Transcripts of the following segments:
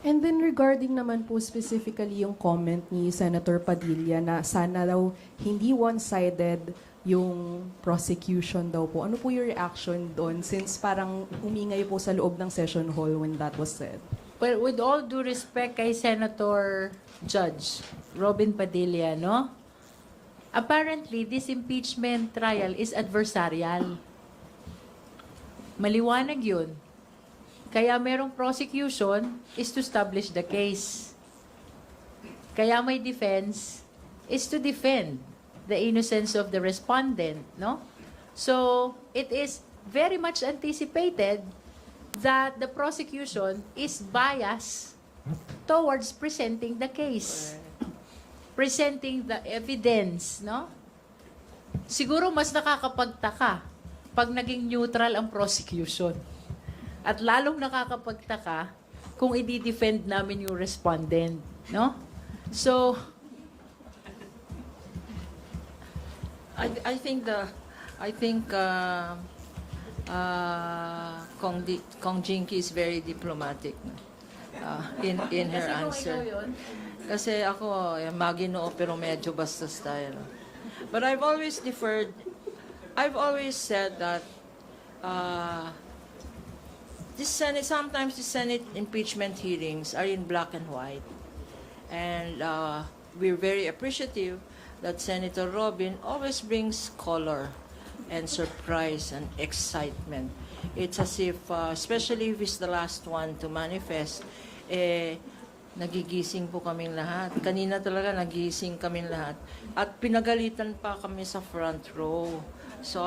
And then regarding naman po specifically yung comment ni Senator Padilla na sana daw hindi one-sided yung prosecution daw po. Ano po yung reaction doon since parang umingay po sa loob ng session hall when that was said? Well, with all due respect kay Senator Judge Robin Padilla, no? Apparently, this impeachment trial is adversarial. Maliwanag yun. Kaya merong prosecution is to establish the case. Kaya may defense is to defend the innocence of the respondent, no? So, it is very much anticipated that the prosecution is biased towards presenting the case. Presenting the evidence, no? Siguro mas nakakapagtaka pag naging neutral ang prosecution. At lalong nakakapagtaka kung i-defend namin yung respondent, no? So, I think Kong Jinky is very diplomatic in her answer. Kasi ako, maginoo pero medyo bastos tayo. No? But I've always said that sometimes the Senate impeachment hearings are in black and white. And we're very appreciative that Senator Robin always brings color and surprise and excitement. It's as if, especially if it's the last one to manifest, nagigising po kaming lahat. Kanina talaga nagigising kaming lahat. At pinagalitan pa kami sa front row. So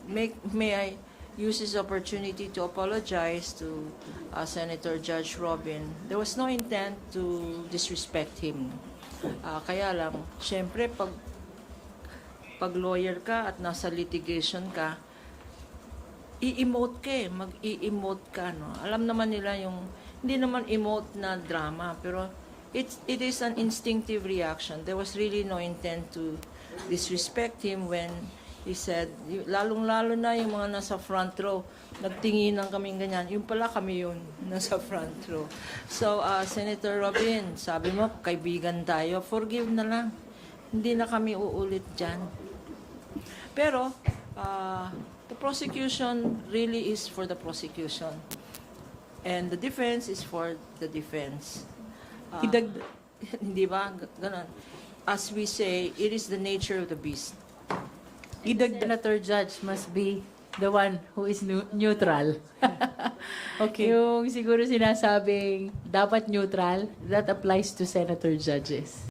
may I use this opportunity to apologize to Senator Judge Robin. There was no intent to disrespect him. Kaya lang, syempre, pag lawyer ka at nasa litigation ka, i-emote ka mag-i-emote ka, no? Alam naman nila yung, hindi naman emote na drama, pero it is an instinctive reaction. There was really no intent to disrespect him when he said, lalong-lalo na yung mga nasa front row, nagtinginan kaming ganyan. Yung pala kami yun, nasa front row. So, Senator Robin, sabi mo, kaibigan tayo, forgive na lang. Hindi na kami uulit dyan. Pero, the prosecution really is for the prosecution. And the defense is for the defense. Hindi ba? Ganon. As we say, it is the nature of the beast. Senator Judge must be the one who is neutral. Okay. Yung siguro sinasabing dapat neutral, that applies to Senator Judges.